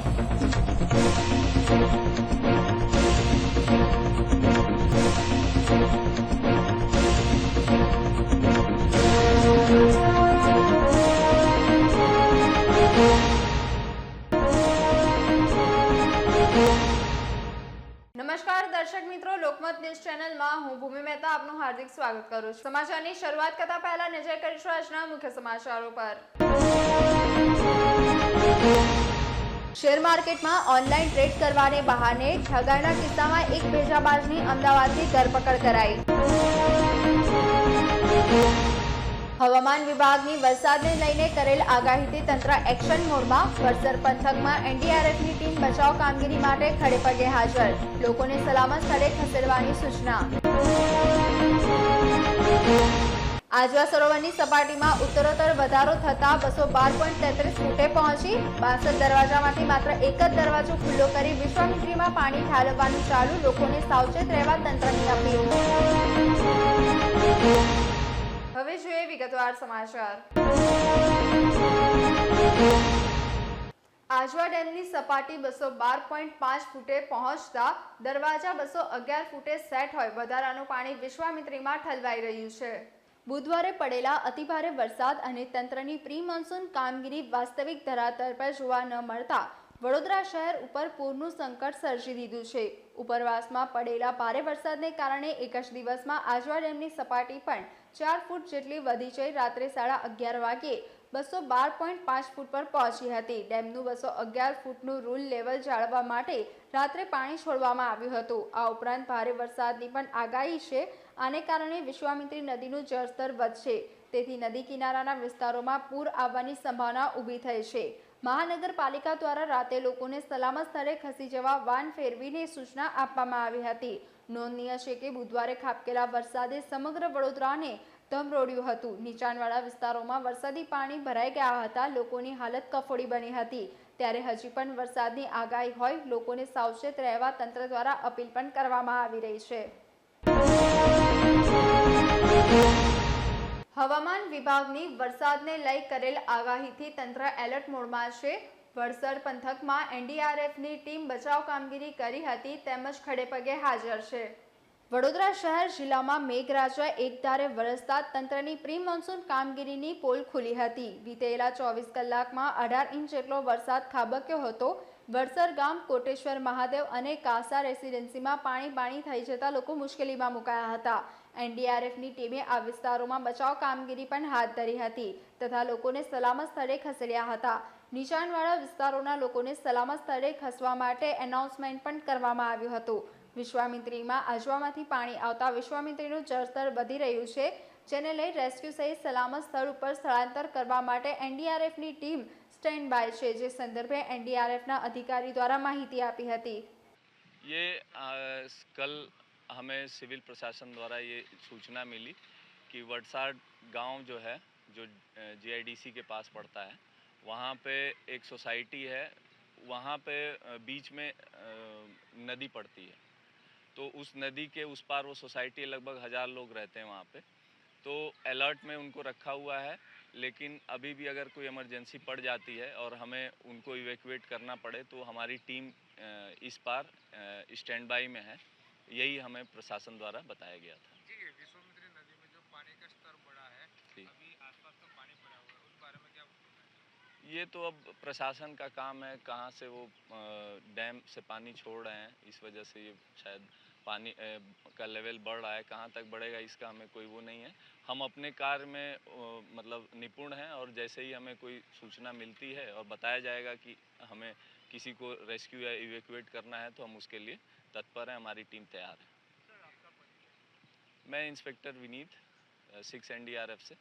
નમસ્કાર દર્શક મિત્રો, લોકમત ન્યૂઝ ચેનલમાં હું ભૂમિ મહેતા આપનું હાર્દિક સ્વાગત કરું છું। સમાચારની શરૂઆત કરતા પહેલા નજર કરીશું આજના મુખ્ય સમાચારો પર। શેર માર્કેટમાં ઓનલાઈન ટ્રેડ કરવાને બહાને ઠગાઈના કિસ્સામાં એક ભેજાબાજની અમદાવાદથી ધરપકડ કરાઈ। હવામાન વિભાગની વરસાદને લઈને કરેલ આગાહીથી તંત્ર એક્શન મોડમાં। વડસર પંથકમાં એનડીઆરએફની ટીમ બચાવ કામગીરી માટે ખડેપગે હાજર। લોકોને સલામત સ્થળે ખસેડવાની સૂચના। આજવા સરોવરની સપાટીમાં ઉત્તરોત્તર વધારો થતા 212.33 ફૂટે પહોંચી। 62 દરવાજામાંથી માત્ર એક જ દરવાજો ખુલ્લો કરી વિશ્વામિત્રીમાં પાણી ઠાલવવાનું ચાલુ। લોકોને સાવચેત રહેવા તંત્રની અપીલ। હવે જોઈએ વિગતવાર સમાચાર। આજવા ડેમની સપાટી 212.5 ફૂટે પહોંચતા દરવાજા 211 ફૂટે સેટ હોય વધારાનું પાણી વિશ્વામિત્રીમાં ઠલવાઈ રહ્યું છે। બુધવારે પડેલા અતિભારે વરસાદ અને તંત્રની પ્રી મોન્સૂન કામગીરી વાસ્તવિક ધરાતલ પર જોવા ન મળતા વડોદરા શહેર ઉપર પૂરનું સંકટ સર્જી દીધું છે। ઉપરવાસમાં પડેલા ભારે વરસાદને કારણે એક જ દિવસમાં આજવા ડેમની સપાટી પણ 4 ફૂટ જેટલી વધી જઈ રાત્રે 11:30 વાગ્યે 212.5 ફૂટ પર પહોંચી હતી। ડેમનું 211 ફૂટનું રૂલ લેવલ જાળવવા માટે રાત્રે પાણી છોડવામાં આવ્યું હતું। આ ઉપરાંત ભારે વરસાદની પણ આગાહી છે। આને કારણે વિશ્વામિત્રી નદીનું જળસ્તર વધશે, તેથી નદી કિનારાના વિસ્તારોમાં પૂર આવવાની સંભાવના ઊભી થઈ છે। મહાનગરપાલિકા દ્વારા રાતે લોકોને સલામત સ્થળે ખસી જવા વાન ફેરવીને સૂચના આપવામાં આવી હતી। નોંધનીય છે કે બુધવારે ખાબકેલા વરસાદે સમગ્ર વડોદરાને ધમરોળ્યું હતું। નીચાણવાળા વિસ્તારોમાં વરસાદી પાણી ભરાઈ ગયા હતા। લોકોની હાલત કફોડી બની હતી। ત્યારે હજી પણ વરસાદની આગાહી હોય લોકોને સાવચેત રહેવા તંત્ર દ્વારા અપીલ પણ કરવામાં આવી રહી છે। હવામાન વિભાગની વરસાદને લઈ કરેલ આગાહીથી તંત્ર એલર્ટ મોડમાં છે। વડસર પંથકમાં એનડીઆરએફની ટીમ બચાવ કામગીરી કરી હતી તેમજ ખડેપગે હાજર છે। વડોદરા શહેર જિલ્લામાં મેઘરાજા એકધારે વરસતા તંત્રની પ્રી મોન્સૂન કામગીરીની પોલ ખુલી હતી। વીતેલા 24 કલાકમાં 18 ઇંચ જેટલો વરસાદ ખાબક્યો હતો। વડસર ગામ, કોટેશ્વર મહાદેવ અને કાસા રેસિડેન્સીમાં પાણી થઈ જતા લોકો મુશ્કેલીમાં મુકાયા હતા। એનડીઆરએફની ટીમે આ વિસ્તારોમાં બચાવ કામગીરી પણ હાથ ધરી હતી તથા લોકોને સલામત સ્થળે ખસેડ્યા હતા। નીચાણવાળા વિસ્તારોના લોકોને સલામત સ્થળે ખસવા માટે એનાઉન્સમેન્ટ પણ કરવામાં આવ્યું હતું। વિશ્વામિત્રીમાં આજવામાંથી પાણી આવતા વિશ્વામિત્રીનું જળસ્તર વધી રહ્યું છે, જેને લઈ રેસ્ક્યુ સહિત સલામત સ્થળ ઉપર સ્થળાંતર કરવા માટે એનડીઆરએફની ટીમ સ્ટેન્ડ બાય છે, જે સંદર્ભે એનડીઆરએફના અધિકારી દ્વારા માહિતી આપી હતી। कल हमें सिविल प्रशासन द्वारा ये सूचना मिली कि वडसाड गांव जो है, जो जीआईडीसी के पास पड़ता है, वहाँ पे एक सोसाइटी है। वहाँ पे बीच में नदी पड़ती है, तो उस नदी के उस पार वो सोसाइटी लगभग 1000 लोग रहते हैं वहाँ पे। तो अलर्ट में उनको रखा हुआ है, लेकिन अभी भी अगर कोई इमरजेंसी पड़ जाती है और हमें उनको इवैक्यूएट करना पड़े तो हमारी टीम इस पार स्टैंड बाई में है। यही हमें प्रशासन द्वारा बताया गया था। जी, विश्वामित्री नदी में जो पानी का स्तर बढ़ा है, अभी आसपास तो पानी भरा हुआ है, उस बारे में क्या बोलना है? ये तो अब प्रशासन का काम है, कहाँ से वो डैम से पानी छोड़ रहे हैं, इस वजह से ये शायद पानी का लेवल बढ़ रहा है। कहाँ तक बढ़ेगा इसका हमें कोई वो नहीं है। हम अपने कार्य में मतलब निपुण हैं, और जैसे ही हमें कोई सूचना मिलती है और बताया जाएगा कि हमें किसी को रेस्क्यू या इवैक्यूएट करना है तो हम उसके लिए तत्पर हैं। हमारी टीम तैयार है। सर, आपका परिचय? मैं इंस्पेक्टर विनीत, 6 एनडीआरएफ से।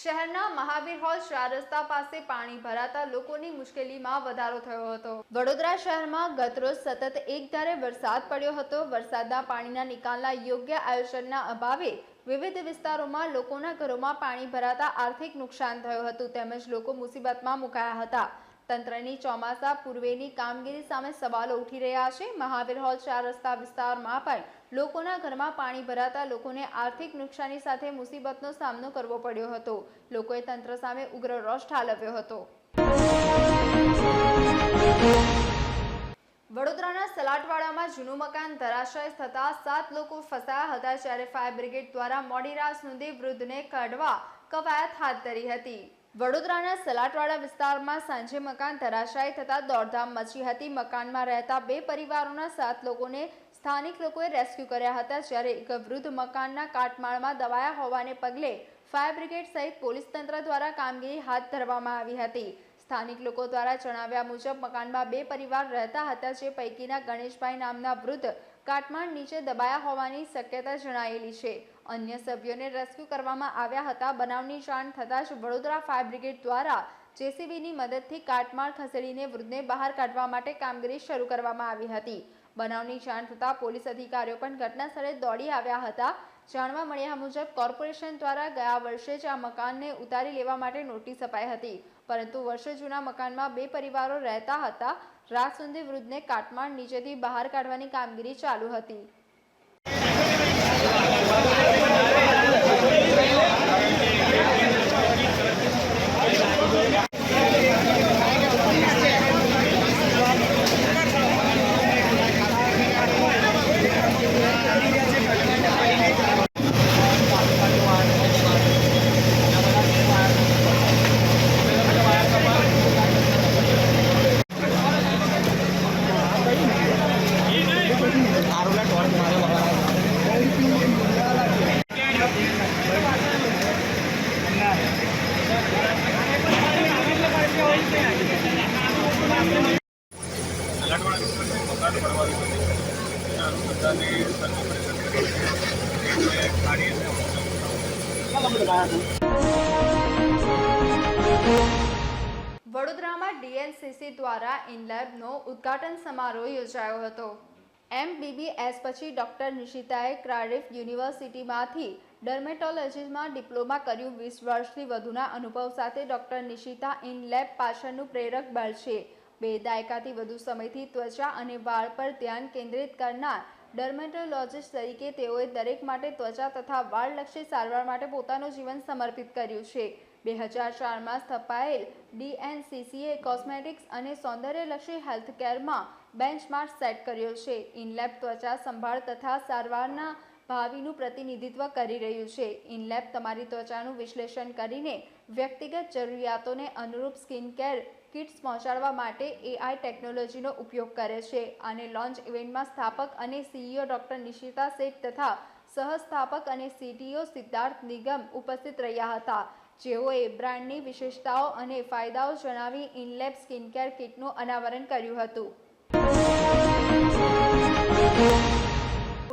શહેરના મહાવીર હોલ 4 રસ્તા પાસે પાણી ભરાતા લોકોની મુશ્કેલીમાં વધારો થયો હતો। વડોદરા શહેરમાં ગતરોજ સતત એકધારે વરસાદ પડ્યો હતો। વરસાદના પાણીના નિકાલના યોગ્ય આયોજનના અભાવે વિવિધ વિસ્તારોમાં લોકોના ઘરોમાં પાણી ભરાતા આર્થિક નુકસાન થયું હતું તેમજ લોકો મુસીબતમાં મુકાયા હતા। તંત્રની ચોમાસા પૂર્વેની કામગીરી સામે સવાલો ઉઠી રહ્યા છે। મહાવીર હોલ 4 રસ્તા વિસ્તારમાં પણ લોકોના ઘરમાં પાણી ભરાતા લોકોને આર્થિક નુકસાની સાથે મુસીબતનો સામનો કરવો પડ્યો હતો. લોકોએ તંત્ર સામે ઉગ્ર રોષ ઠાલવ્યો હતો. વડોદરાના સલાટવાડામાં જૂનું મકાન ધરાશાયી થતા 7 લોકો ફસાયા હતા, જ્યારે ફાયર બ્રિગેડ દ્વારા મોડી રાત સુધી વૃદ્ધને કાઢવા કવાયત હાથ ધરી હતી. વડોદરાના સલાટવાડા વિસ્તારમાં સાંજે મકાન ધરાશાયી થતા દોડધામ મચી હતી. મકાનમાં રહેતા 2 પરિવારોના 7 લોકોને સ્થાનિક લોકોએ રેસ્ક્યુ કર્યા હતા, જ્યારે એક વૃદ્ધ મકાનના કાટમાળમાં દબાયા હોવાને પગલે ફાયર બ્રિગેડ સહિત પોલીસ તંત્ર દ્વારા કામગીરી હાથ ધરવામાં આવી હતી. સ્થાનિક લોકો દ્વારા જણાવ્યા મુજબ મકાનમાં 2 પરિવાર રહેતા હતા, જે પૈકીના ગણેશભાઈ નામના વૃદ્ધ કાટમાળ નીચે દબાયા હોવાની શક્યતા જણાયેલી છે. અન્ય સભ્યોને રેસ્ક્યુ કરવામાં આવ્યા હતા. બનાવની જાણ થતાં જ વડોદરા ફાયર બ્રિગેડ દ્વારા જેસીબીની મદદથી કાટમાળ ખસેડીને વૃદ્ધને બહાર કાઢવા માટે કામગીરી શરૂ કરવામાં આવી હતી. બનાવની જાણ થતાં પોલીસ અધિકારીઓ પણ ઘટના સ્થળે દોડી આવ્યા હતા. જાણવા મળ્યા મુજબ કોર્પોરેશન દ્વારા ગયા વર્ષે જ આ મકાનને ઉતારી લેવા માટે નોટિસ અપાઈ હતી, પરંતુ વર્ષો જૂના મકાનમાં 2 પરિવારો રહેતા હતા. રાત સુધી વૃદ્ધને કાટમાળ નીચેથી બહાર કાઢવાની કામગીરી ચાલુ હતી. વડોદરામાં DNCC દ્વારા ઇનલેબનો ઉદ્ઘાટન સમારોહ યોજાયો હતો. MBBS પછી ડોક્ટર નિશિતાએ કાર્ડિફ યુનિવર્સિટીમાંથી ડર્મેટોલોજીમાં ડિપ્લોમા કર્યું. 20 વર્ષથી વધુના અનુભવ સાથે ડોક્ટર નિશિતા ઇનલેબ પાછળનું પ્રેરક બળ છે. 2 દાયકાથી વધુ સમયથી ત્વચા અને વાળ પર ધ્યાન કેન્દ્રિત કરનાર ડર્મેટોલોજીસ્ટ તરીકે તેઓએ દરેક માટે ત્વચા તથા વાળલક્ષી સારવાર માટે પોતાનું જીવન સમર્પિત કર્યું છે. 2004માં સ્થપાયેલ DNCCએ કોસ્મેટિક્સ અને સૌંદર્યલક્ષી હેલ્થકેરમાં બેન્ચમાર્ક સેટ કર્યો છે. ઇનલેબ ત્વચા સંભાળ તથા સારવારના ભાવિનું પ્રતિનિધિત્વ કરી રહ્યું છે. ઇનલેબ તમારી ત્વચાનું વિશ્લેષણ કરીને વ્યક્તિગત જરૂરિયાતોને અનુરૂપ સ્કિન કેર કિટ્સ પહોંચાડવા માટે AI ટેકનોલોજીનો ઉપયોગ કરે છે. આને લોન્ચ ઇવેન્ટમાં સ્થાપક અને CEO ડોક્ટર નિશિતા શેઠ તથા સહસ્થાપક અને CTO સિદ્ધાર્થ નિગમ ઉપસ્થિત રહ્યા હતા, જેઓએ બ્રાન્ડની વિશેષતાઓ અને ફાયદાઓ જણાવી ઇનલેબ સ્કિનકેર કિટનું અનાવરણ કર્યું હતું.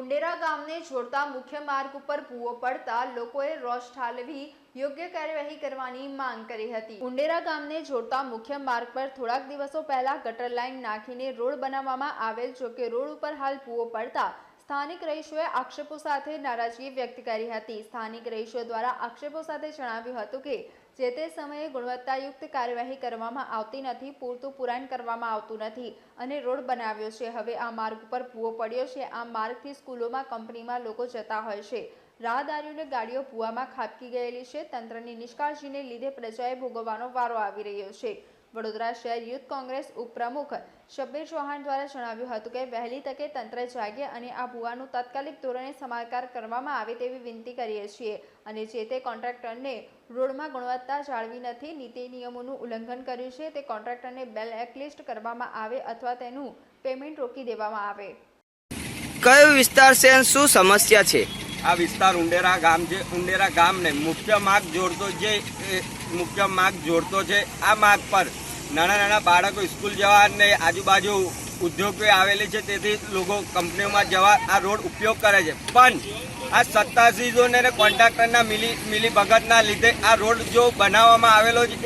ઉંડેરા ગામને જોડતા મુખ્ય માર્ગ ઉપર ભૂવો પડતા લોકોએ રોષ ઠાલવી યોગ્ય કાર્યવાહી કરવાની માંગ કરી હતી. ઉંડેરા ગામને જોડતા મુખ્ય માર્ગ પર થોડાક દિવસો પહેલા ગટર લાઇન નાખીને રોડ બનાવવામાં આવેલ, જોકે રોડ ઉપર હાલ ભૂવો પડતા સ્થાનિક રહીશોએ આક્ષેપો સાથે નારાજગી વ્યક્ત કરી હતી. સ્થાનિક રહીશો દ્વારા આક્ષેપો સાથે જણાવ્યું હતું કે જે તે સમયે ગુણવત્તાયુક્ત કાર્યવાહી કરવામાં આવતી નથી, પૂરતું પુરાણ કરવામાં આવતું નથી અને રોડ બનાવ્યો છે. હવે આ માર્ગ ઉપર ભૂવો પડ્યો છે. આ માર્ગથી સ્કૂલોમાં, કંપનીમાં લોકો જતા હોય છે. રાહદારીઓને ગાડીઓ ભૂવામાં ખાબકી ગયેલી છે. તંત્રની નિષ્કાળજીને લીધે પ્રજાએ ભોગવવાનો વારો આવી રહ્યો છે. વડોદરા શહેર યુથ કોંગ્રેસ ઉપપ્રમુખ શબ્બીર ચૌહાણ દ્વારા જણાવ્યું હતું કે વહેલી તકે તંત્ર જાગે અને આ ભૂવાનું તાત્કાલિક ધોરણે સમારકામ કરવામાં આવે તેવી વિનંતી કરીએ છીએ અને જે તે કોન્ટ્રાક્ટરને રોડમાં ગુણવત્તા જાળવી નથી, નીતિ નિયમોનું ઉલ્લંઘન કર્યું છે, તે કોન્ટ્રાક્ટરને બ્લેકલિસ્ટ કરવામાં આવે અથવા તેનું પેમેન્ટ રોકી દેવામાં આવે. કયો વિસ્તાર છે અને શું સમસ્યા છે? આ વિસ્તાર ઉંડેરા ગામ છે. ઉંડેરા ગામને મુખ્ય માર્ગ જોડતો છે. આ માર્ગ પર નાના બાળકો સ્કૂલ જવા અને આજુબાજુ ઉદ્યોગો આવેલી છે, તેથી લોકો કંપનીઓમાં જવા આ રોડ ઉપયોગ કરે છે. પણ આ સત્તાધીશોને અને કોન્ટ્રાક્ટરના મિલીભગતના લીધે આ રોડ જો બનાવવામાં આવેલો છે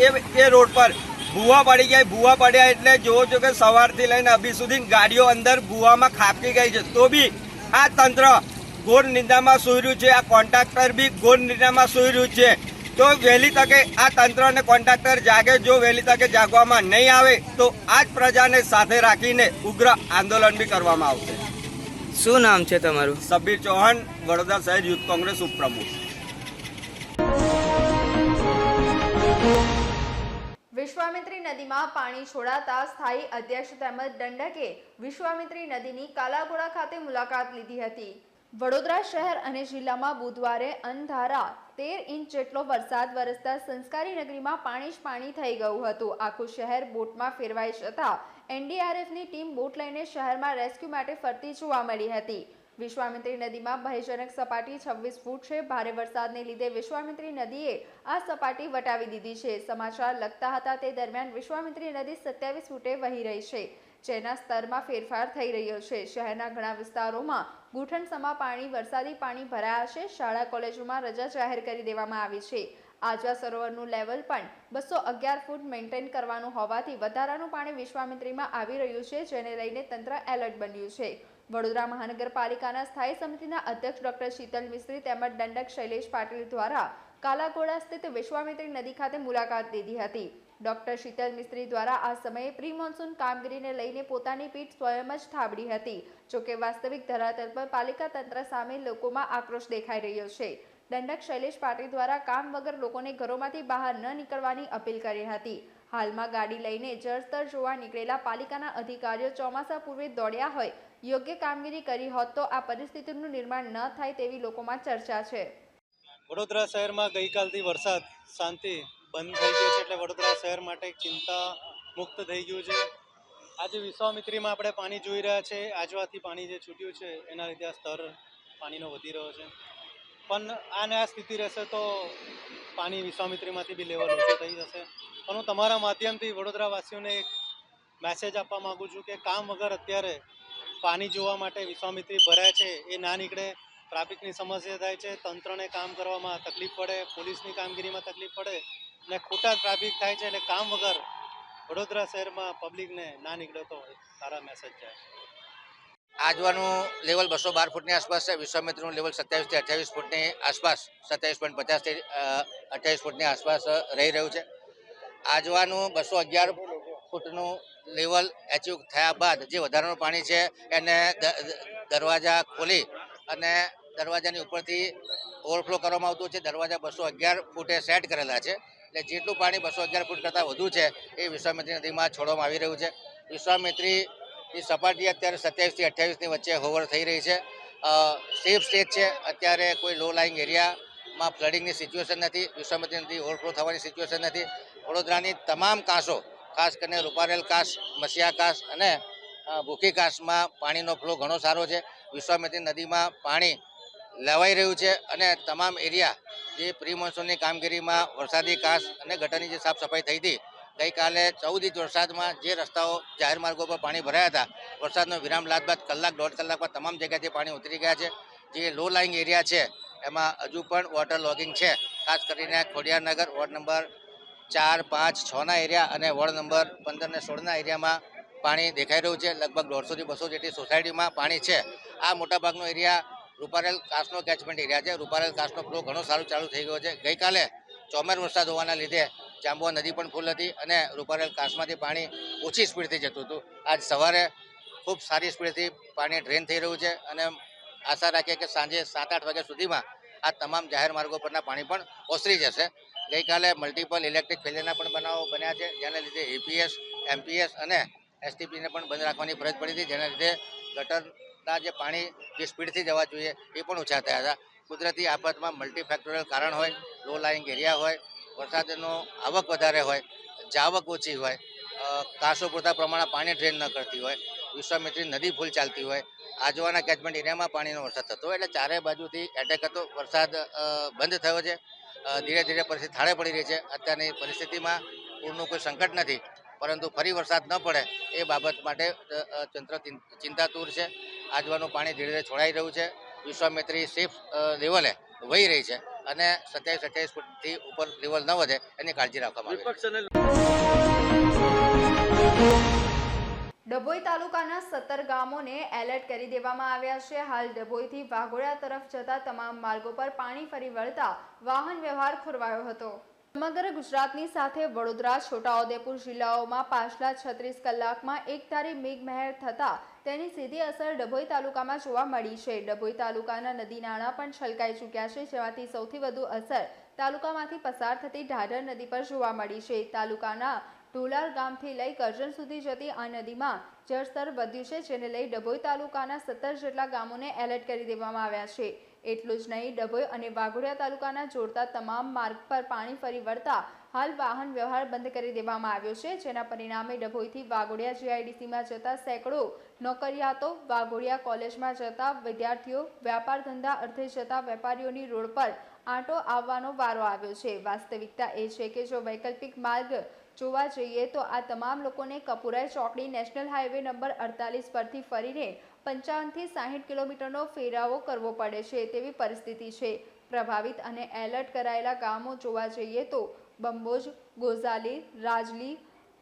એ રોડ પર ભૂવા પડી ગયા. ભૂવા પડ્યા એટલે જોવો છો કે સવારથી લઈને અભી સુધી ગાડીઓ અંદર ભૂવામાં ખાબકી ગઈ છે. તો બી આ તંત્ર ઘોર નિંદામાં સૂઈ રહ્યું છે. આ કોન્ટ્રાક્ટર બી ઘોર નિંદામાં સૂઈ રહ્યું છે. તો વહેલી તકે આ તંત્ર અને કોન્ટ્રાક્ટર જાગે. જો વહેલી તકે જાગવામાં નહીં આવે તો આ જ પ્રજાને સાથે રાખીને ઉગ્ર આંદોલન બી કરવામાં આવશે. શું નામ છે તમારું? સબીર ચૌહાણ, વડોદરા શહેર યુથ કોંગ્રેસ ઉપપ્રમુખ. વિશ્વામિત્રી નદીમાં પાણી છોડાતા સ્થાયી અધ્યક્ષ તેમજ દંડકે વિશ્વામિત્રી નદીની કાલાઘોડા ખાતે મુલાકાત લીધી હતી. વડોદરા શહેર અને જિલ્લામાં બુધવારે અનધારા 13 ઇંચ જેટલો વરસાદ વરસતા સંસ્કારી નગરીમાં પાણી જ પાણી થઈ ગયું હતું. આખું શહેર બોટમાં ફેરવાઈ જતા એનડીઆરએફની ટીમ બોટ લઈને શહેરમાં રેસ્ક્યુ માટે ફરતી જોવા મળી હતી. વિશ્વામિત્રી નદીમાં ભયજનક સપાટી 26 ફૂટ છે. ભારે વરસાદને લીધે વિશ્વામિત્રી નદીએ આ સપાટી વટાવી દીધી છે. સમાચાર લખતા હતા તે દરમિયાન વિશ્વામિત્રી નદી 27 ફૂટે વહી રહી છે, જેના સ્તરમાં ફેરફાર થઈ રહ્યો છે. શહેરના ઘણા વિસ્તારોમાં ઘૂંટણસમા પાણી વરસાદી પાણી ભરાયા છે. શાળા કોલેજોમાં રજા જાહેર કરી દેવામાં આવી છે. આજવા સરોવરનું લેવલ પણ 211 ફૂટ મેન્ટેન કરવાનું હોવાથી વધારાનું પાણી વિશ્વામિત્રીમાં આવી રહ્યું છે, જેને લઈને તંત્ર એલર્ટ બન્યું છે. વડોદરા મહાનગરપાલિકાના સ્થાયી સમિતિના અધ્યક્ષ ડોક્ટર શીતલ મિસ્ત્રી તેમજ દંડક શૈલેષ પાટીલ દ્વારા કાલાઘોડા સ્થિત વિશ્વામિત્રી નદી ખાતે મુલાકાત લીધી હતી. ડોક્ટર શીતલ મિસ્ત્રી દ્વારા આ સમયે પ્રી મોન્સૂન કામગીરીને લઈને પોતાની પીઠ સ્વયં જ થાબડી હતી. જોકે વાસ્તવિક ધરાતલ પર પાલિકા તંત્ર સામે લોકોમાં આક્રોશ દેખાઈ રહ્યો છે. દંડક શૈલેષ પાટીલ દ્વારા કામ વગર લોકોને ઘરોમાંથી બહાર ન નીકળવાની અપીલ કરી હતી. હાલમાં ગાડી લઈને જળસ્તર જોવા નીકળેલા પાલિકાના અધિકારીઓ ચોમાસા પૂર્વે દોડ્યા હોય, યોગ્ય કામગીરી કરી હોત તો આ પરિસ્થિતિનું નિર્માણ ન થાય તેવી લોકોમાં ચર્ચા છે. વડોદરા શહેરમાં ગઈકાલથી વરસાદ શાંતિ બંધ થઈ ગયો છે, એટલે વડોદરા શહેર માટે ચિંતા મુક્ત થઈ ગયું છે. આજે વિશ્વામિત્રીમાં આપણે પાણી જોઈ રહ્યા છે. આજવાથી પાણી જે છૂટ્યું છે એના લીધે આ સ્તર પાણીનો વધી રહ્યો છે. પણ આને આ સ્થિતિ રહેશે તો પાણી વિશ્વામિત્રીમાંથી બી લેવલ ઓછું થઈ જશે. પણ હું તમારા માધ્યમથી વડોદરાવાસીઓને એક મેસેજ આપવા માગું છું કે કામ વગર અત્યારે પાણી જોવા માટે વિશ્વામિત્રી ભરાય છે એ ના નીકળે. ટ્રાફિકની સમસ્યા થાય છે, તંત્રને કામ કરવામાં તકલીફ પડે, પોલીસની કામગીરીમાં તકલીફ પડે અને ખોટા ટ્રાફિક થાય છે. એટલે કામ વગર વડોદરા શહેરમાં પબ્લિકને ના નીકળે તો સારા મેસેજ જાય. આજવાનું લેવલ 212 ફૂટની આસપાસ છે. વિશ્વામિત્રીનું લેવલ 27 થી 28 ફૂટની આસપાસ, 27.50 થી 28 ફૂટની આસપાસ રહી રહ્યું છે. આજવાનું 211 ફૂટનું લેવલ એચિવ થયા બાદ જે વધારાનું પાણી છે એને દરવાજા ખોલી અને દરવાજાની ઉપરથી ઓવરફ્લો કરવામાં આવતું છે. દરવાજા 211 ફૂટે સેટ કરેલા છે. એટલે જેટલું પાણી 211 ફૂટ કરતાં વધુ છે એ વિશ્વામિત્રી નદીમાં છોડવામાં આવી રહ્યું છે. વિશ્વામિત્રીની સપાટી અત્યારે 27 થી 28ની વચ્ચે હોવર થઈ રહી છે. સેફ સ્ટેજ છે. અત્યારે કોઈ લો લાઇંગ એરિયામાં ફ્લડિંગની સિચ્યુએશન નથી. વિશ્વામિત્રી નદી ઓવરફ્લો થવાની સિચ્યુએશન નથી. વડોદરાની તમામ કાંસો, ખાસ કરીને રૂપારેલ કાંસ, મસિયા કાંસ અને ભૂખી કાંસમાં પાણીનો ફ્લો ઘણો સારો છે. વિશ્વામિત્રી નદીમાં પાણી લેવાઈ રહ્યું છે અને તમામ એરિયા જે પ્રી મોન્સૂનની કામગીરીમાં વરસાદી કાંસ અને ગટરની જે સાફ સફાઈ થઈ હતી, ગઈકાલે 14 ઇંચ વરસાદમાં જે રસ્તાઓ જાહેર માર્ગો પર પાણી ભરાયા હતા, વરસાદનો વિરામ લાદ બાદ કલાક દોઢ કલાકમાં તમામ જગ્યાથી પાણી ઉતરી ગયા છે. જે લો લાઇંગ એરિયા છે એમાં હજુ પણ વોટર લોગિંગ છે. ખાસ કરીને ખોડિયારનગર વોર્ડ નંબર 4, 5, 6ના એરિયા અને વોર્ડ નંબર 15 અને 16ના એરિયામાં પાણી દેખાઈ રહ્યું છે. લગભગ 150 થી 200 જેટલી સોસાયટીમાં પાણી છે. આ મોટાભાગનો એરિયા રૂપારેલ કાંસનો કેચમેન્ટ એરિયા છે. રૂપારેલ કાંસનો ફ્લો ઘણો સારો ચાલુ થઈ ગયો છે. ગઈકાલે ચોમેર વરસાદ હોવાના લીધે જાંબુઆ નદી પણ ફૂલ હતી અને રૂપારેલ કાંસમાંથી પાણી ઓછી સ્પીડથી જતું હતું. આજ સવારે ખૂબ સારી સ્પીડથી પાણી ડ્રેન થઈ રહ્યું છે અને આશા રાખીએ કે સાંજે 7-8 વાગ્યા સુધીમાં આ તમામ જાહેર માર્ગો પરના પાણી પણ ઓસરી જશે. ગઈકાલે મલ્ટિપલ ઇલેક્ટ્રિક ફેલિયરના પણ બનાવો બન્યા છે, જેના લીધે એપીએસ, એમપીએસ અને એસટીપીને પણ બંધ રાખવાની ફરજ પડી હતી, જેના લીધે ગટરના જે પાણી જે સ્પીડથી જવા જોઈએ એ પણ ઓછા થયા હતા. કુદરતી આફતમાં મલ્ટીફેક્ટોરિયલ કારણ હોય, લો લાઇંગ એરિયા હોય, વરસાદનો આવક વધારે હોય, જાવક ઓછી હોય, કાંસો પૂરતા પ્રમાણે પાણી ડ્રેન ન કરતી હોય, વિશ્વામિત્રી નદી ફૂલ ચાલતી હોય, આજવાના કેચમેન્ટ એરિયામાં પાણીનો વરસાદ થતો હોય, એટલે ચારે બાજુથી એટેક હતો. વરસાદ બંધ થયો છે. ધીરે ધીરે પરિસ્થિતિ થાળે પડી રહી છે. અત્યારની પરિસ્થિતિમાં પૂરનું કોઈ સંકટ નથી, પરંતુ ફરી વરસાદ ન પડે એ બાબત માટે તંત્ર ચિંતાતુર છે. આજવાનું પાણી ધીરે ધીરે છોડાઈ રહ્યું છે. વિશ્વામિત્રી સેફ લેવલે વહી રહી છે અને 27-28 ફૂટથી ઉપર લેવલ ન વધે એની કાળજી રાખવામાં આવે છે. ડભોઈ તાલુકાના 17 ગામોને એલર્ટ કરી દેવામાં આવ્યા છે. હાલ ડભોઈથી વાઘોડિયા તરફ જતા તમામ માર્ગો પર પાણી ફરી વળતા વાહન વ્યવહાર ખોરવાયો હતો. સમગ્ર ગુજરાતની સાથે વડોદરા, છોટાઉદેપુર જિલ્લાઓમાં પાછલા 36 કલાકમાં એકધારી મેઘમહેર થતાં તેની સીધી અસર ડભોઈ તાલુકામાં જોવા મળી છે. ડભોઈ તાલુકાના નદી નાળા પણ છલકાઈ ચૂક્યા છે, જેમાંથી સૌથી વધુ અસર તાલુકામાંથી પસાર થતી ઢાઢર નદી પર જોવા મળી છે. તાલુકાના ઢોલાર ગામથી લઈ કરજણ સુધી જતી આ નદીમાં જળસ્તર વધ્યું છે, જેને લઈ ડભોઈ તાલુકાના 17 જેટલા ગામોને એલર્ટ કરી દેવામાં આવ્યા છે. એટલું જ નહીં, ડભોઈ અને વાઘોડિયા તાલુકાના જોડતા તમામ માર્ગ પર પાણી ફરી વળતા હાલ વાહન વ્યવહાર બંધ કરી દેવામાં આવ્યો છે, જેના પરિણામે ડભોઈથી વાઘોડિયા જીઆઈડીસીમાં જતા સેંકડો નોકરિયાતો, વાઘોડિયા કોલેજમાં જતા વિદ્યાર્થીઓ, વ્યાપાર ધંધા અર્થે જતા વેપારીઓની રોડ પર આંટો આવવાનો વારો આવ્યો છે. વાસ્તવિકતા એ છે કે જો વૈકલ્પિક માર્ગ જોવા જઈએ તો આ તમામ લોકોને કપુરાઈ ચોકડી નેશનલ હાઈવે નંબર 48 પરથી ફરીને 55 થી 60 કિલોમીટરનો ફેરાવો કરવો પડે છે તેવી પરિસ્થિતિ છે. પ્રભાવિત અને એલર્ટ કરાયેલા ગામો જોવા જઈએ તો બંબોજ, ગોઝાલી, રાજલી,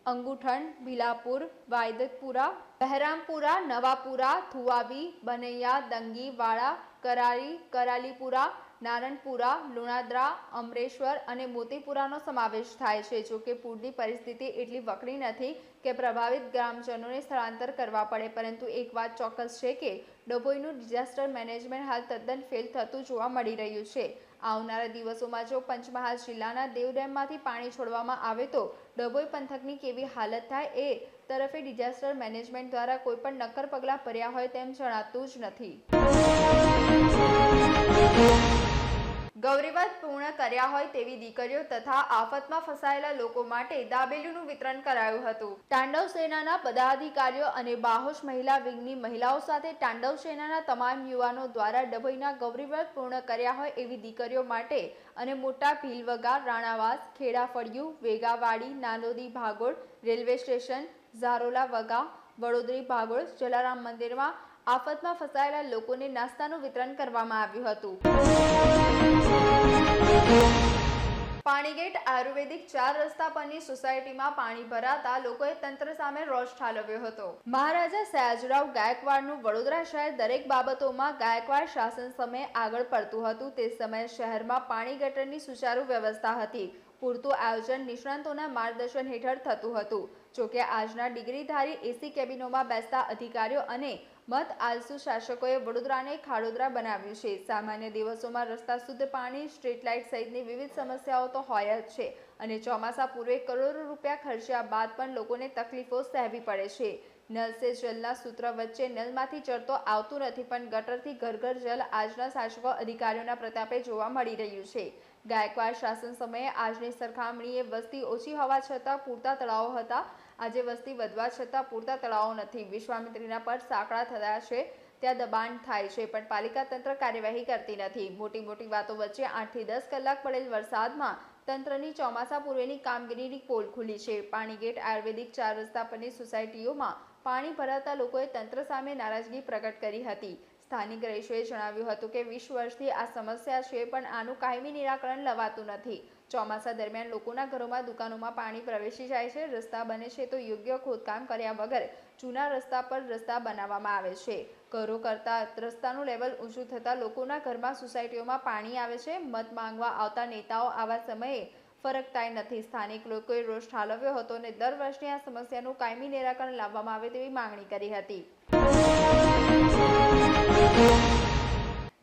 અંગુઠણ, ભીલાપુર, વાયદતપુરા, બહેરામપુરા, નવાપુરા, થુવાવી, બનૈયા, દંગી, વાડા, કરારી, કરાલીપુરા, નારણપુરા, લુણાદ્રા, અમરેશ્વર અને મોતીપુરાનો સમાવેશ થાય છે. જોકે પૂરની પરિસ્થિતિ એટલી વકરી નથી કે પ્રભાવિત ગ્રામજનોને સ્થળાંતર કરવા પડે, પરંતુ એક વાત ચોક્કસ છે કે ડભોઈનું ડિઝાસ્ટર મેનેજમેન્ટ હાલ તદ્દન ફેલ થતું જોવા મળી રહ્યું છે. આવનારા દિવસોમાં જો પંચમહાલ જિલ્લાના દેવ ડેમમાંથી પાણી છોડવામાં આવે તો ડભોઈ પંથકની કેવી હાલત થાય એ તરફે ડિઝાસ્ટર મેનેજમેન્ટ દ્વારા કોઈ પણ નક્કર પગલાં ભર્યા હોય તેમ જણાતું જ નથી. ગૌરીવ્રત પૂર્ણ કર્યા હોય તેવી દીકરીઓ તથા આફતમાં ફસાયેલા લોકો માટે દાબેલીનું વિતરણ કરાયું હતું. તાંડવ સેનાના પદાધિકારીઓ અને બાહોશ મહિલા વિંગની મહિલાઓ સાથે તાંડવ સેનાના તમામ યુવાનો દ્વારા ડભોઈના ગૌરીવ્રત પૂર્ણ કર્યા હોય એવી દીકરીઓ માટે અને મોટા ભીલવગા, રાણાવાસ, ખેડા ફળિયું, વેગાવાડી, નાનોદી ભાગોળ, રેલવે સ્ટેશન, ઝારોલા વગા, વડોદરી ભાગોળ, જલારામ મંદિરમાં આફતમાં ફસાયેલા લોકોને નાસ્તાનું વિતરણ કરવામાં આવ્યું હતું. પાણીગેટ આયુર્વેદિક 4 રસ્તા પરની સોસાયટીમાં પાણી ભરાતા લોકોએ તંત્ર સામે રોષ ઠાલવ્યો હતો. મહારાજા સયાજીરાવ ગાયકવાડનું વડોદરા શહેર દરેક બાબતોમાં ગાયકવાડ શાસન સમયે આગળ પડતું હતું. તે સમયે શહેરમાં પાણી ગટરની સુચારુ વ્યવસ્થા હતી. પૂરતું આયોજન નિષ્ણાંતોના માર્ગદર્શન હેઠળ થતું હતું. જોકે આજના ડિગ્રીધારી એસી કેબિનોમાં બેસતા અધિકારીઓ અને મત આલસુ શાસકોએ વડોદરાને ખાડોદરા બનાવ્યું છે. સામાન્ય દિવસોમાં રસ્તા, શુદ્ધ પાણી, સ્ટ્રીટ લાઇટ સહિતની વિવિધ સમસ્યાઓ તો હોય જ છે અને ચોમાસા પૂર્વે કરોડો રૂપિયા ખર્ચ્યા બાદ પણ લોકોને તકલીફો સહેવી પડે છે. નલ સે જલના સૂત્ર વચ્ચે નલમાંથી ચડતો આવતું નથી, પણ ગટરથી ઘર ઘર જલ આજના શાસકો અધિકારીઓના પ્રતાપે જોવા મળી રહ્યું છે. ગાયકવાડ શાસન સમયે આજની સરખામણીએ વસ્તી ઓછી હોવા છતાં પૂરતા તળાવો હતા. આજે વસ્તી વધવા છતાં પૂરતા તળાવો નથી. વિશ્વામિત્રીના પર સાંકડા થયા છે, ત્યાં દબાણ થાય છે, પણ પાલિકા તંત્ર કાર્યવાહી કરતી નથી. મોટી મોટી વાતો વચ્ચે 8 થી 10 કલાક પડેલ વરસાદમાં તંત્રની ચોમાસા પૂર્વેની કામગીરીની પોલ ખુલી છે. પાણીગેટ આયુર્વેદિક 4 રસ્તા પરની સોસાયટીઓમાં પાણી ભરાતા લોકોએ તંત્ર સામે નારાજગી પ્રગટ કરી હતી. સ્થાનિક રહીશોએ જણાવ્યું હતું કે 20 વર્ષથી આ સમસ્યા છે, પણ આનું કાયમી નિરાકરણ લવાતું નથી. ચોમાસા દરમિયાન લોકોના ઘરોમાં, દુકાનોમાં પાણી પ્રવેશી જાય છે. રસ્તા બને છે તો યોગ્ય ખોદકામ કર્યા વગર જૂના રસ્તા પર રસ્તા બનાવવામાં આવે છે. ઘરો કરતાં રસ્તાનું લેવલ ઊંચું થતાં લોકોના ઘરમાં, સોસાયટીઓમાં પાણી આવે છે. મત માંગવા આવતા નેતાઓ આવા સમયે ફરકતાય નથી. સ્થાનિક લોકોએ રોષ ઠાલવ્યો હતો અને દર વર્ષની આ સમસ્યાનું કાયમી નિરાકરણ લાવવામાં આવે તેવી માંગણી કરી હતી.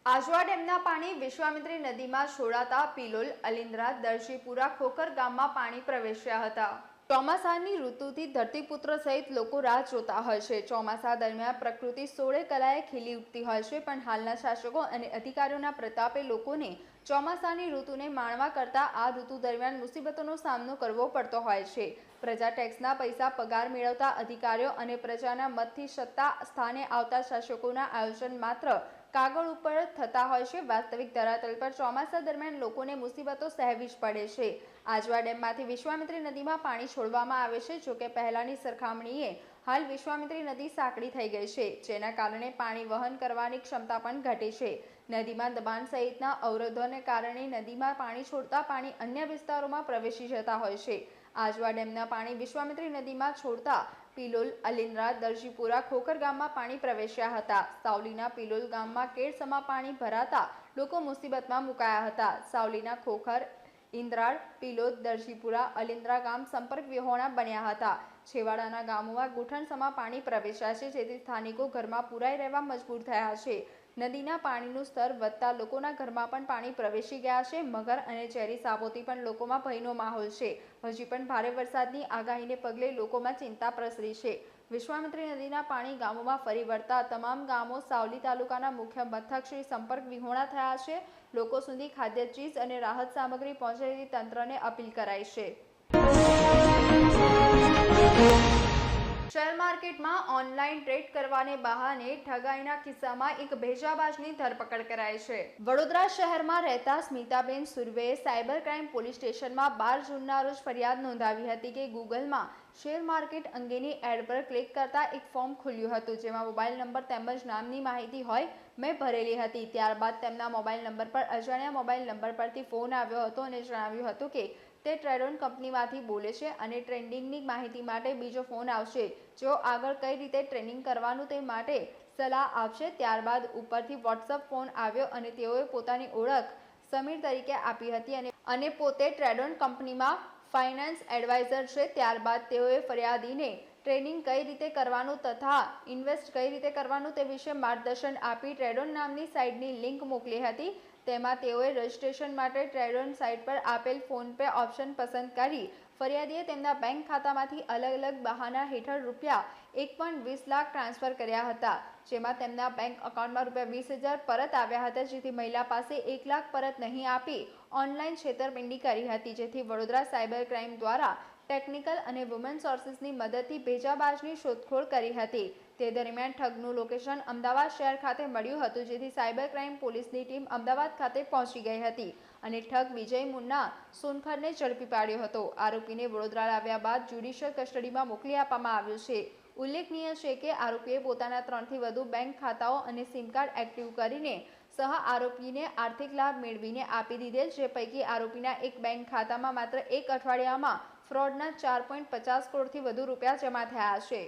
આજવા ડેમના પાણી વિશ્વામિત્રી નદીમાં છોડાતા પિલોલ, અલિન્દ્રા, દરજીપુરા, ખોખર ગામમાં પાણી પ્રવેશ્યા હતા. ચોમાસાની ઋતુથી ધરતીપુત્ર સહિત લોકો રાહ જોતા હોય છે. ચોમાસા દરમિયાન પ્રકૃતિ 16 કલાએ ખીલી ઉઠતી હોય છે, પણ હાલના શાસકો અને અધિકારીઓના પ્રતાપે લોકોને ચોમાસાની ઋતુને માણવા કરતાં આ ઋતુ દરમિયાન મુસીબતોનો સામનો કરવો પડતો હોય છે. પ્રજા ટેક્સના પૈસા પગાર મેળવતા અધિકારીઓ અને પ્રજાના મતથી સત્તા સ્થાને આવતા શાસકોના આયોજન માત્ર કાગળ ઉપર થતા હોય છે. વાસ્તવિક ધરાતલ પર ચોમાસા દરમિયાન લોકોને મુસીબતો સહેવી જ પડે છે. આજવા ડેમમાંથી વિશ્વામિત્રી નદીમાં પાણી છોડવામાં આવે છે. જોકે પહેલાની સરખામણીએ હાલ વિશ્વામિત્રી નદી સાંકડી થઈ ગઈ છે, જેના કારણે પાણી વહન કરવાની ક્ષમતા પણ ઘટી છે. નદીમાં દબાણ સહિતના અવરોધોને કારણે નદીમાં પાણી છોડતા પાણી અન્ય વિસ્તારોમાં પ્રવેશી જતા હોય છે. આજવા ડેમના પાણી વિશ્વામિત્રી નદીમાં છોડતા પિલોલ, અલિન્દ્રા, દરજીપુરા, ખોખર ગામમાં પાણી પ્રવેશ્યા હતા. સાવલીના પિલોલ ગામમાં કેડસમાં પાણી ભરાતા લોકો મુસીબતમાં મુકાયા હતા. સાવલીના ખોખર ઇન્દ્રાળ, પિલોદ, દરજીપુરા, અલિન્દ્રા ગામ સંપર્ક વિહોણા બન્યા હતા. છેવાડાના ગામોમાં ઘૂંટણસમા પાણી પ્રવેશ્યા છે, જેથી સ્થાનિકો ઘરમાં પુરાઈ રહેવા મજબૂર થયા છે. નદીના પાણીનું સ્તર વધતા લોકોના ઘરમાં પણ પાણી પ્રવેશી ગયા છે. મગર અને ઝેરી સાપોથી પણ લોકોમાં ભયનો માહોલ છે. હજી પણ ભારે વરસાદની આગાહીને પગલે લોકોમાં ચિંતા પ્રસરી છે. વિશ્વામિત્રી નદીના પાણી ગામોમાં ફરી વળતા તમામ ગામો સાવલી તાલુકાના મુખ્ય મથક શ્રી સંપર્ક વિહોણા થયા છે. લોકો સુધી ખાદ્ય ચીજ અને રાહત સામગ્રી પહોંચે તેવી તંત્રને અપીલ કરાઈ છે. શેર માર્કેટમાં ઓનલાઈન ટ્રેડ કરવાને બહાને ઠગાઈના કિસ્સામાં એક ભેજાબાજની ધરપકડ કરાઈ છે. વડોદરા શહેરમાં રહેતા સ્મિતાબેન સુર્વેએ સાયબર ક્રાઇમ પોલીસ સ્ટેશનમાં 12 જૂનના રોજ ફરિયાદ નોંધાવી હતી કે ગૂગલમાં શેર માર્કેટ અંગેની એડ પર ક્લિક કરતા એક ફોર્મ ખુલ્યું હતું, જેમાં મોબાઈલ નંબર તેમજ નામની માહિતી હોય મેં ભરેલી હતી. ત્યારબાદ તેમના મોબાઈલ નંબર પર અજાણ્યા મોબાઈલ નંબર પરથી ફોન આવ્યો હતો અને જણાવ્યું હતું કે તે ટ્રેડોન કંપનીમાંથી બોલે છે અને ટ્રેન્ડિંગની માહિતી માટે બીજો ફોન આવશે, જેઓ આગળ કઈ રીતે ટ્રેનિંગ કરવાનું તે માટે સલાહ આપશે. ત્યારબાદ ઉપરથી વોટ્સઅપ ફોન આવ્યો અને તેઓએ પોતાની ઓળખ સમીર તરીકે આપી હતી અને પોતે ટ્રેડોન કંપનીમાં ફાઇનાન્સ એડવાઇઝર છે. ત્યારબાદ તેઓએ ફરિયાદીને ટ્રેનિંગ કઈ રીતે કરવાનું તથા ઇન્વેસ્ટ કઈ રીતે કરવાનું તે વિશે માર્ગદર્શન આપી ટ્રેડોન નામની સાઇટની લિંક મોકલી હતી. તેમાં તેઓએ રજિસ્ટ્રેશન માટે ટ્રેડોન સાઇટ પર આપેલ ફોન પે ઓપ્શન પસંદ કરી ફરિયાદીએ તેમના બેંક ખાતામાંથી અલગ અલગ બહાના હેઠળ રૂપિયા 1.20 લાખ ટ્રાન્સફર કર્યા હતા, જેમાં તેમના બેંક એકાઉન્ટમાં રૂપિયા 20,000 પરત આવ્યા હતા, જેથી મહિલા પાસે 1 લાખ પરત નહીં આપી ઓનલાઈન છેતરપિંડી કરી હતી. જેથી વડોદરા સાયબર ક્રાઇમ દ્વારા ટેકનિકલ અને વુમન સોર્સિસની મદદથી ભેજાબાજની શોધખોળ કરી હતી. તે દરમિયાન ઠગનું લોકેશન અમદાવાદ શહેર ખાતે મળ્યું હતું, જેથી સાયબર ક્રાઇમ પોલીસની ટીમ અમદાવાદ ખાતે પહોંચી ગઈ હતી અને ઠગ વિજય મુન્ના સોનખરને ઝડપી પાડ્યો હતો. આરોપીને વડોદરા લાવ્યા બાદ જ્યુડિશિયલ કસ્ટડીમાં મોકલી આપવામાં આવ્યો છે. ઉલ્લેખનીય છે કે આરોપીએ પોતાના 3થી વધુ બેંક ખાતાઓ અને સિમ કાર્ડ એક્ટિવ કરીને સહ આરોપીને આર્થિક લાભ મેળવીને આપી દીધેલ, જે પૈકી આરોપીના એક બેંક ખાતામાં માત્ર એક અઠવાડિયામાં ફ્રોડના 4.50 કરોડથી વધુ રૂપિયા જમા થયા છે.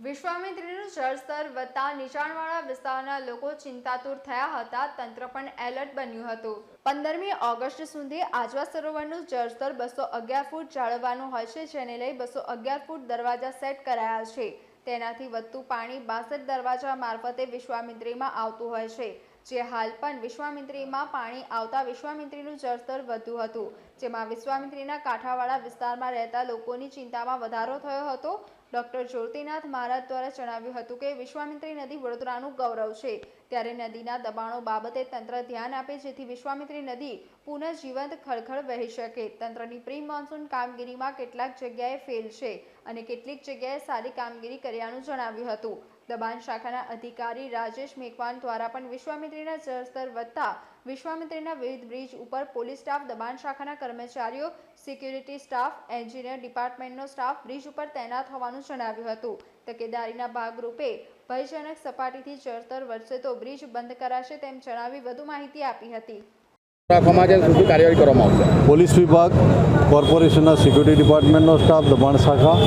વિશ્વામિત્રીનું જળસ્તર વધતા નીચાણવાળા વિસ્તારના લોકો ચિંતાતુર થયા હતા. તંત્ર પણ એલર્ટ બન્યું હતું. 15મી ઓગસ્ટ સુધી આજવા સરોવરનું જળસ્તર 211 ફૂટ જાળવવાનું હોય છે, જેને લઈ 211 ફૂટ દરવાજા સેટ કરાયા છે. તેનાથી વધતું પાણી 62 દરવાજા મારફતે વિશ્વામિત્રીમાં આવતું હોય છે, જે હાલ પણ વિશ્વામિત્રીમાં પાણી આવતા વિશ્વામિત્રીનું જળસ્તર વધ્યું હતું, જેમાં વિશ્વામિત્રીના કાંઠાવાળા વિસ્તારમાં રહેતા લોકોની ચિંતામાં વધારો થયો હતો. ડોક્ટર જ્યોતિનાથ મહારાજ દ્વારા જણાવ્યું હતું કે વિશ્વામિત્રી નદી વડોદરાનું ગૌરવ છે, ત્યારે નદીના દબાણો બાબતે તંત્ર ધ્યાન આપે, જેથી વિશ્વામિત્રી નદી પુનઃજીવંત ખળખળ વહી શકે. તંત્રની પ્રી મોન્સૂન કામગીરીમાં કેટલાક જગ્યાએ ફેલ છે અને કેટલીક જગ્યાએ સારી કામગીરી કર્યાનું જણાવ્યું હતું. દબાણ શાખાના અધિકારી રાજેશ મેઘવાન દ્વારા પણ વિશ્વામિત્રીના જળસ્તર વધતા વિશ્વામિત્રીના વિવિધ બ્રિજ ઉપર પોલીસ સ્ટાફ, દબાણ શાખાના કર્મચારીઓ, સિક્યુરિટી સ્ટાફ, એન્જિનિયર ડિપાર્ટમેન્ટનો સ્ટાફ બ્રિજ ઉપર તૈનાત હોવાનું જણાવ્યું હતું. તકેદારીના ભાગરૂપે ભયજનક સપાટીથી જળસ્તર વધશે તો બ્રિજ બંધ કરાશે તેમ જણાવી વધુ માહિતી આપી હતી. પોલીસ વિભાગ, કોર્પોરેશનના સિક્યુરિટી ડિપાર્ટમેન્ટનો સ્ટાફ, દબાણ શાખા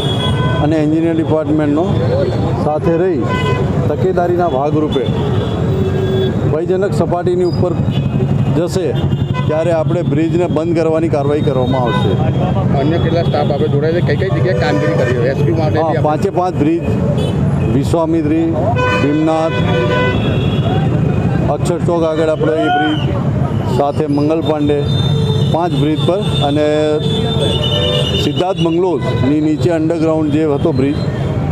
અને એન્જિનિયર ડિપાર્ટમેન્ટનો સાથે રહી તકેદારીના ભાગરૂપે ભયજનક સપાટીની ઉપર જશે ત્યારે આપણે બ્રિજને બંધ કરવાની કાર્યવાહી કરવામાં આવશે. અન્ય કેટલા સ્ટાફ આપણે જોડાય છે, કઈ જગ્યાએ કામગીરી કરી છે? એસપી માટે 5 બ્રિજ, વિશ્વામિત્રી, ભીમનાથ, અક્ષર ચોક આગળ આપણે એ બ્રિજ સાથે મંગલ પાંડે 5 બ્રિજ પર અને સિદ્ધાર્થ બંગલોઝની નીચે અંડરગ્રાઉન્ડ જે હતો બ્રિજ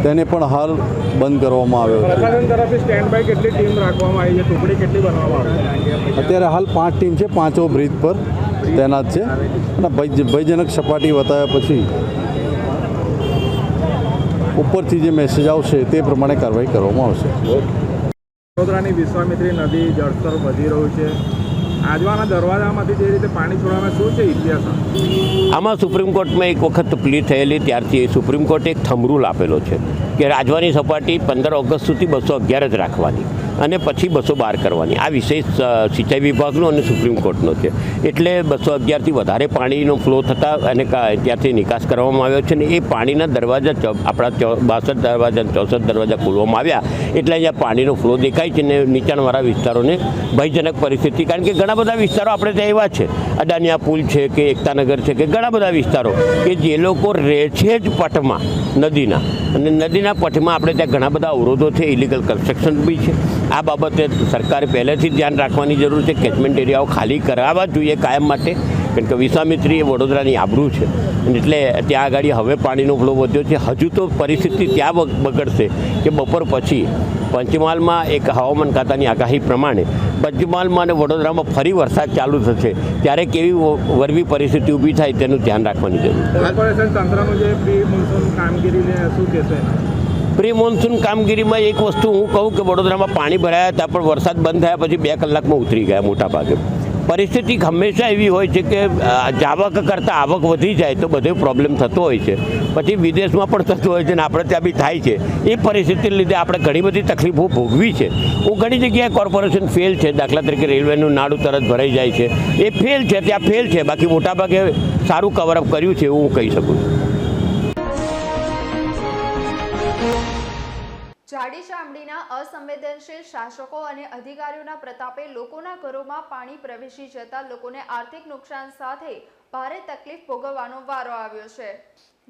તેને પણ હાલ બંધ કરવામાં આવ્યો છે. પ્રશાસન તરફથી સ્ટેન્ડ બાય કેટલી ટીમ રાખવામાં આવી છે? ટુકડી કેટલી બનાવવામાં આવી છે? અત્યારે હાલ 5 ટીમ છે, 5 બ્રિજ પર તૈનાત છે અને ભયજનક સપાટી બતાવ્યા પછી ઉપરથી જે મેસેજ આવશે તે પ્રમાણે કાર્યવાહી કરવામાં આવશે. વડોદરાની વિશ્વામિત્રી નદી જળસ્તર વધી રહ્યું છે. આજવાના દરવાજામાંથી જે રીતે પાણી છોડવામાં શું છે ઇતિહાસ? આમાં સુપ્રીમ કોર્ટમાં એક વખત પ્લી થયેલી ત્યારથી સુપ્રીમ કોર્ટે એક થંબ રૂલ આપેલો છે કે રાજવાની સપાટી 15 ઓગસ્ટ સુધી 211 જ રાખવાની. અને પછી 212 કરવાની. આ વિષય સિંચાઈ વિભાગનો અને સુપ્રીમ કોર્ટનો છે. એટલે 211થી વધારે પાણીનો ફ્લો થતાં અને ત્યાંથી નિકાસ કરવામાં આવ્યો છે ને એ પાણીના દરવાજા આપણા 62 દરવાજા 64 દરવાજા ખોલવામાં આવ્યા એટલે અહીંયા પાણીનો ફ્લો દેખાય છે ને નીચાણવાળા વિસ્તારોને ભયજનક પરિસ્થિતિ, કારણ કે ઘણા બધા વિસ્તારો આપણે ત્યાં એવા છે, અડાનિયા પુલ છે કે એકતાનગર છે કે ઘણા બધા વિસ્તારો કે જે લોકો રહે છે જ પટમાં નદીના, અને નદીના પટમાં આપણે ત્યાં ઘણા બધા અવરોધો છે, ઇલીગલ કન્સ્ટ્રક્શન બી છે. આ બાબતે સરકારે પહેલેથી ધ્યાન રાખવાની જરૂર છે. કેચમેન્ટ એરિયાઓ ખાલી કરાવવા જોઈએ કાયમ માટે, કારણ કે વિશ્વામિત્રી એ વડોદરાની આબરૂ છે એટલે ત્યાં આગળ હવે પાણીનો ફ્લો વધ્યો છે. હજુ તો પરિસ્થિતિ ત્યાં બગડશે કે બપોર પછી પંચમહાલમાં એક હવામાન ખાતાની આગાહી પ્રમાણે પંચમહાલમાં અને વડોદરામાં ફરી વરસાદ ચાલુ થશે ત્યારે કેવી વરવી પરિસ્થિતિ ઊભી થાય તેનું ધ્યાન રાખવાની જરૂર છે. કોર્પોરેશન તંત્રનું જે પ્રી મોન્સૂન કામગીરીને શું કહેશો? પ્રી મોન્સૂન કામગીરીમાં એક વસ્તુ હું કહું કે વડોદરામાં પાણી ભરાયા હતા પણ વરસાદ બંધ થયા પછી 2 કલાકમાં ઉતરી ગયા મોટા ભાગે. પરિસ્થિતિ હંમેશા એવી હોય છે કે જાવક કરતાં આવક વધી જાય તો બધો પ્રોબ્લેમ થતો હોય છે, પછી વિદેશમાં પણ થતું હોય છે ને આપણે ત્યાં બી થાય છે. એ પરિસ્થિતિને લીધે આપણે ઘણી બધી તકલીફો ભોગવી છે. હું ઘણી જગ્યાએ કોર્પોરેશન ફેલ છે, દાખલા તરીકે રેલવેનું નાડું તરત ભરાઈ જાય છે, એ ફેલ છે, ત્યાં ફેલ છે. બાકી મોટાભાગે સારું કવરઅપ કર્યું છે એવું હું કહી શકું છું. જાડી ચામડીના અસંવેદનશીલ શાસકો અને અધિકારીઓના પ્રતાપે લોકોના ઘરોમાં પાણી પ્રવેશી જતા લોકોને આર્થિક નુકસાન સાથે ભારે તકલીફ ભોગવવાનો વારો આવ્યો છે.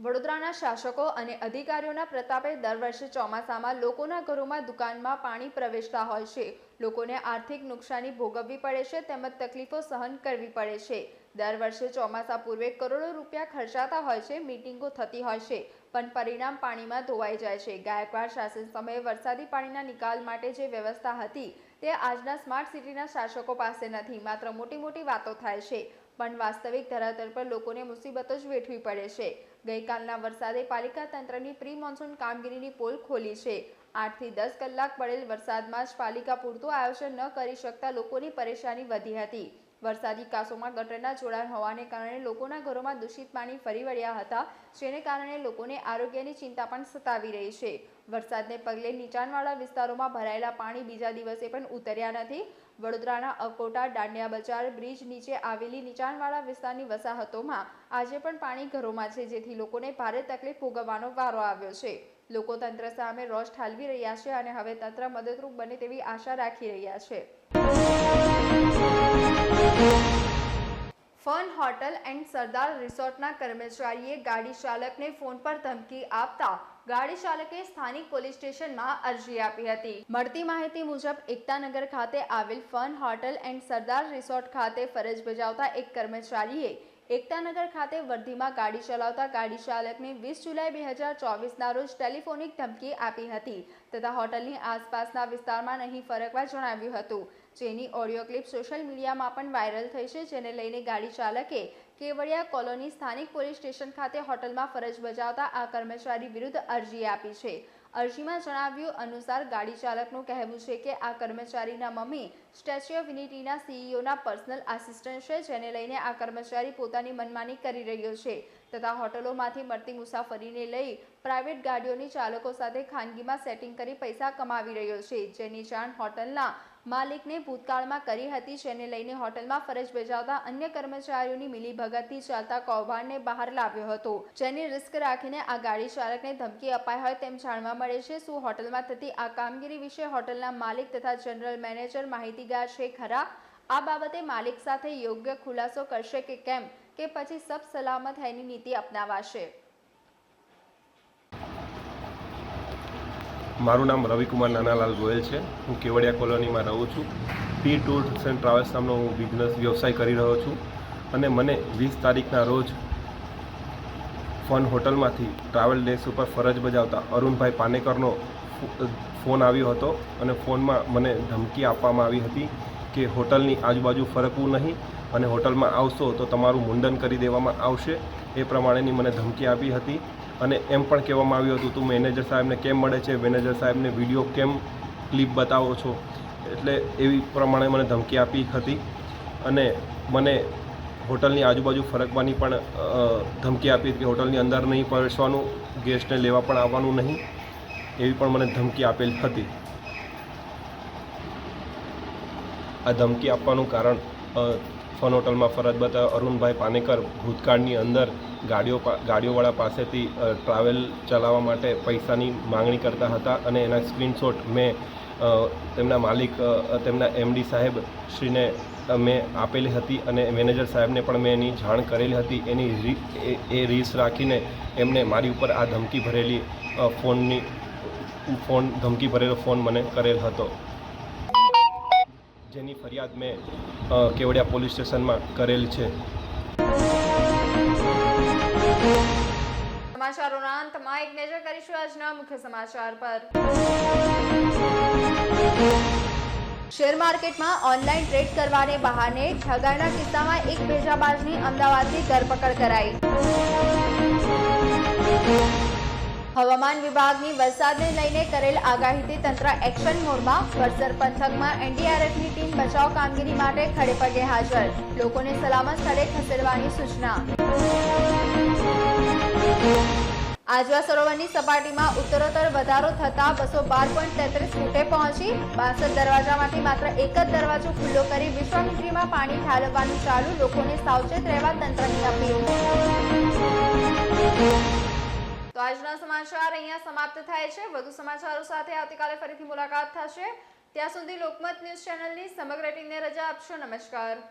વડોદરાના શાસકો અને અધિકારીઓના પ્રતાપે દર વર્ષે ચોમાસામાં લોકોના ઘરોમાં દુકાનમાં પાણી પ્રવેશતા હોય છે. લોકોને આર્થિક નુકસાની ભોગવવી પડે છે તેમજ તકલીફો સહન કરવી પડે છે. દર વર્ષે ચોમાસા પૂર્વે કરોડો રૂપિયા ખર્ચાતા હોય છે, મીટિંગો થતી હોય છે, પણ પરિણામ પાણીમાં ધોવાઈ જાય છે. ગાયકવાડ શાસન સમયે વરસાદી પાણીના નિકાલ માટે જે વ્યવસ્થા હતી તે આજના સ્માર્ટ સિટીના શાસકો પાસે નથી. માત્ર મોટી મોટી વાતો થાય છે પણ વાસ્તવિક ધરાતલ પર લોકોને મુસીબતો જ વેઠવી પડે છે. ગઈકાલના વરસાદે પાલિકા તંત્રની પ્રી મોન્સૂન કામગીરીની પોલ ખોલી છે. 8 થી 10 કલાક પડેલ વરસાદમાં જ પાલિકા પૂરતું આયોજન ન કરી શકતા લોકોની પરેશાની વધી હતી. વરસાદી કાંસોમાં ગટરના જોડાણ હોવાને કારણે લોકોના ઘરોમાં દૂષિત પાણી ફરી વળ્યા હતા, જેને કારણે લોકોને આરોગ્યની ચિંતા પણ સતાવી રહી છે. વરસાદને પગલે નીચાણવાળા વિસ્તારોમાં ભરાયેલા પાણી બીજા દિવસે પણ ઉતર્યા નથી. વડોદરાના અકોટા દાંડિયા બજાર બ્રિજ નીચે આવેલી નીચાણવાળા વિસ્તારની વસાહતોમાં આજે પણ પાણી ઘરોમાં છે, જેથી લોકોને ભારે તકલીફ ભોગવવાનો વારો આવ્યો છે. લોકો તંત્ર સામે રોષ ઠાલવી રહ્યા છે અને હવે તંત્ર મદદરૂપ બને તેવી આશા રાખી રહ્યા છે. ફન હોટલ એન્ડ સરદાર રિસોર્ટના કર્મચારીએ ગાડી ચાલકને ફોન પર ધમકી આપતા ગાડી ચાલકે સ્થાનિક પોલીસ સ્ટેશનમાં અરજી આપી હતી. મળતી માહિતી મુજબ એકતાનગર ખાતે આવેલ fun hotel and Sardar resort ખાતે ફરજ બજાવતા એક કર્મચારીએ એકતાનગર ખાતે વર્ધીમાં ગાડી ચલાવતા ગાડી ચાલકને 20 જુલાઈ 2024ના રોજ ટેલિફોનિક ધમકી આપી હતી તથા હોટલની આસપાસના વિસ્તારમાં નહીં ફરકવા જણાવ્યું હતું, જેની ઓડિયો ક્લિપ સોશિયલ મીડિયામાં પણ વાયરલ થઈ છે. જેને લઈને ગાડી ચાલકે કેવડિયા કોલોની સ્થાનિક પોલીસ સ્ટેશન ખાતે હોટલમાં ફરજ બજાવતા આ કર્મચારી વિરુદ્ધ અરજી આપી છે. અરજીમાં જણાવ્યું અનુસાર ગાડી ચાલકનું કહેવું છે કે આ કર્મચારીના મમ્મી સ્ટેચ્યુ ઓફ યુનિટીના સીઈઓના પર્સનલ આસિસ્ટન્ટ છે, જેને લઈને આ કર્મચારી પોતાની મનમાની કરી રહ્યો છે તથા હોટલોમાંથી મળતી મુસાફરીને લઈ પ્રાઇવેટ ગાડીઓની ચાલકો સાથે ખાનગીમાં સેટિંગ કરી પૈસા કમાવી રહ્યો છે, જેની જાણ હોટલના માલિકને ભૂતકાળમાં કરી હતી, જેને લઈને હોટલમાં ફરજ બજાવતા અન્ય કર્મચારીઓની મિલીભગતથી ચાલતા કૌભાંડને બહાર લાવ્યો હતો, જેની રિસ્ક રાખીને આ ગાડી ચાલકને ધમકી અપાઈ હોય તેમ જાણવા મળે છે. શું હોટલમાં થતી આ કામગીરી વિશે હોટલના માલિક તથા જનરલ મેનેજર માહિતીગાર છે ખરા? આ બાબતે માલિક સાથે યોગ્ય ખુલાસો કરશે કે કેમ, કે પછી સબ સલામત હૈની નીતિ અપનાવાશે? મારું નામ રવિકુમાર નાનાલાલ ગોયલ છે. હું કેવડિયા કોલોનીમાં રહું છું. પી ટૂર્સ એન્ડ ટ્રાવેલ્સ નામનો હું બિઝનેસ વ્યવસાય કરી રહ્યો છું અને મને 20 તારીખના રોજ ફન હોટલમાંથી ટ્રાવેલ ડેસ ઉપર ફરજ બજાવતા અરુણભાઈ પાનેકરનો ફોન આવ્યો હતો અને ફોનમાં મને ધમકી આપવામાં આવી હતી કે હોટલની આજુબાજુ ફરકવું નહીં અને હોટલમાં આવશો તો તમારું મુંડન કરી દેવામાં આવશે. એ પ્રમાણેની મને ધમકી આપી હતી અને એમ પણ કહેવામાં આવ્યું હતું તું મેનેજર સાહેબને કેમ મળે છે, મેનેજર સાહેબને વિડીયો કેમ ક્લિપ બતાવો છો, એટલે એવી પ્રમાણે મને ધમકી આપી હતી અને મને હોટલની આજુબાજુ ફરકવાની પણ ધમકી આપી હતી કે હોટલની અંદર નહીં પ્રવેશવાનું, ગેસ્ટને લેવા પણ આવવાનું નહીં, એવી પણ મને ધમકી આપેલ હતી. આ ધમકી આપવાનું કારણ ફન હોટલમાં ફરજ બતાવ અરુણભાઈ પાનેકર ભૂતકાળની અંદર ગાડીઓવાળા પાસેથી ટ્રાવેલ ચલાવવા માટે પૈસાની માંગણી કરતા હતા અને એના સ્ક્રીનશોટ મેં તેમના માલિક તેમના MD સાહેબ શ્રીને મેં આપેલી હતી અને મેનેજર સાહેબને પણ મેં એની જાણ કરેલી હતી. એ રીસ રાખીને એમને મારી ઉપર આ ધમકી ભરેલી ધમકી ભરેલો ફોન મને કરેલ હતો, જેની ફરિયાદ મેં કેવડિયા પોલીસ સ્ટેશનમાં કરેલ છે. સમાચારોના અંતમાં એક નજર કરીશું આજના મુખ્ય સમાચાર પર. શેર માર્કેટમાં ઓનલાઈન ટ્રેડ કરવાને બહાને ઠગાઈના કિસ્સામાં એક ભેજાબાજની અમદાવાદથી ધરપકડ કરાઈ. હવામાન વિભાગની વરસાદને લઈને કરેલ આગાહીથી તંત્ર એક્શન મોડમાં. વડસર પંથકમાં NDRFની ટીમ બચાવ કામગીરી માટે ખડેપગે હાજર. લોકોને સલામત સ્થળે ખસેડવાની સૂચના. આજવા સરોવરની સપાટીમાં ઉત્તરોત્તર વધારો થતા 212.33 ફૂટે પહોંચી. 62 દરવાજામાંથી માત્ર એક જ દરવાજો ખુલ્લો કરી વિશ્વામિત્રીમાં પાણી ઠાલવવાનું ચાલુ. લોકોને સાવચેત રહેવા તંત્રની અપીલ. તો આજના સમાચાર અહીંયા સમાપ્ત થાય છે. વધુ સમાચારો સાથે આવતીકાલે ફરીથી મુલાકાત થશે. ત્યાં સુધી લોકમત ન્યૂઝ ચેનલની સમગ્ર ટીમને રજા આપશો. નમસ્કાર.